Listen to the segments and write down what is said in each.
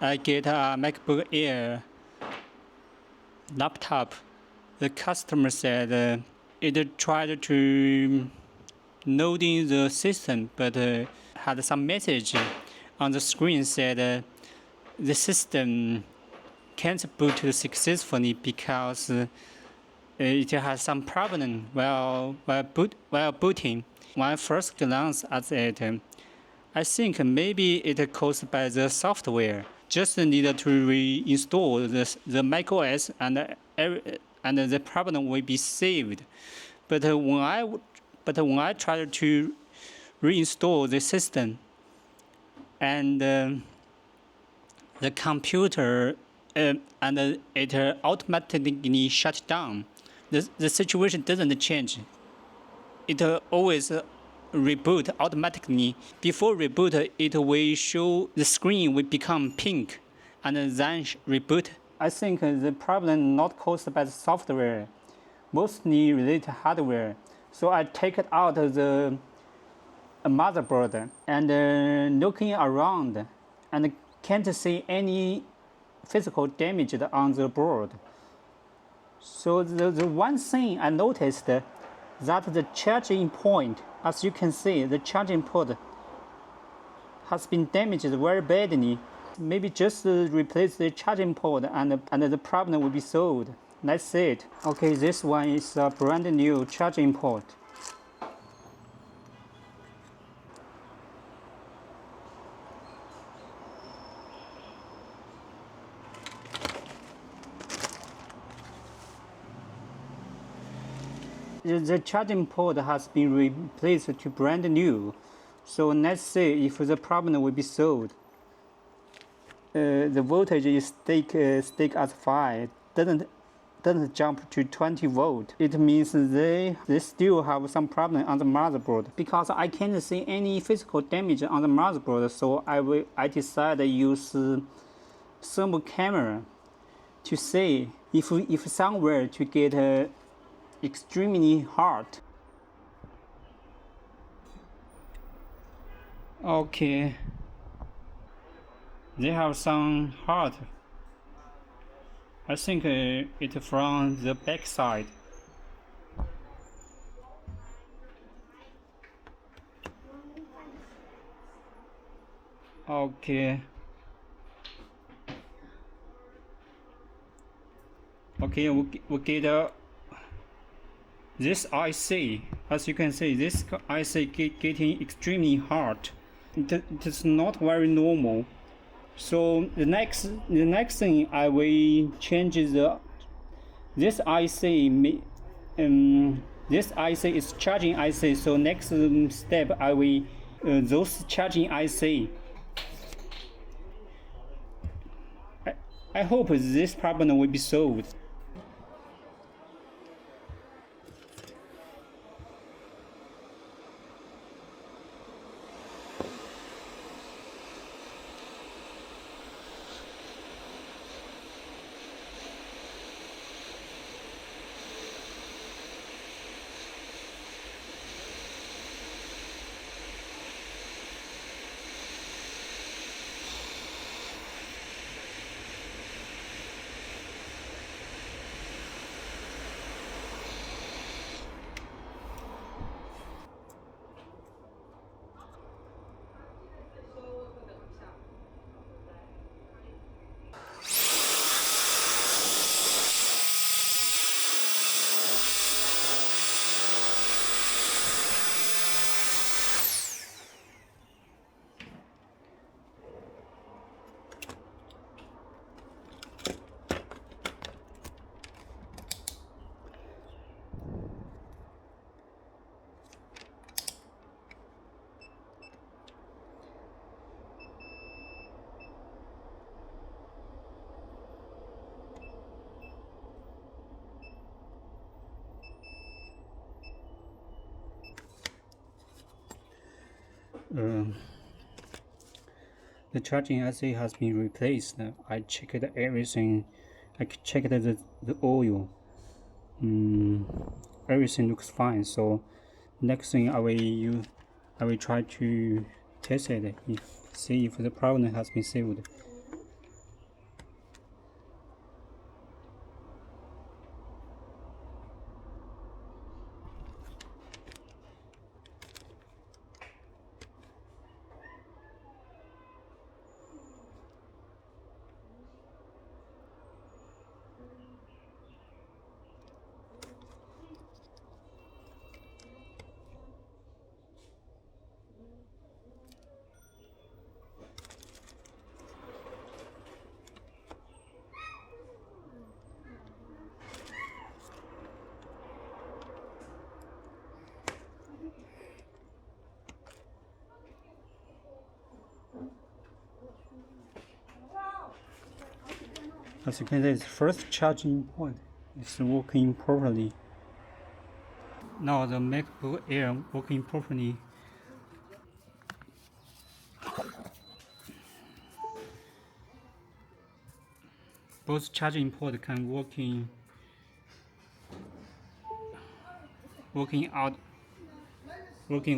I get a MacBook Air laptop. The customer said it tried to loading the system, but had some message on the screen said the system can't boot successfully because it has some problem while booting. When I first glance at it, I think maybe it caused by the software. Just need to reinstall the macOS and the problem will be saved. But when I tried to reinstall the system and the computer and it automatically shut down, the situation doesn't change. It always reboot automatically. Before reboot, it will show the screen will become pink and then reboot. I think the problem not caused by the software, mostly related to hardware. So I take it out of the motherboard and looking around and can't see any physical damage on the board. So the one thing I noticed that the charging point, as you can see, the charging port has been damaged very badly. Maybe just replace the charging port and the problem will be solved. That's it. Okay, this one is a brand new charging port. The charging port has been replaced to brand new. So let's see if the problem will be solved. The voltage is stick at 5, doesn't jump to 20 volt. It means they still have some problem on the motherboard. Because I can't see any physical damage on the motherboard, so I decided to use thermal camera to see if somewhere to get extremely hot. Okay, they have some hot. I think it's from the back side. Okay. Okay, we get this IC. As you can see, this IC getting extremely hot. It is not very normal. So the next thing I will change this IC. This IC is charging IC. So next step I will those charging IC. I hope this problem will be solved. The charging IC has been replaced. I checked everything. I checked the oil. Everything looks fine. So next thing I will try to test it, see if the problem has been solved. As you can see, its first charging point is working properly. Now the MacBook Air working properly. Both charging port can working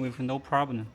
with no problem.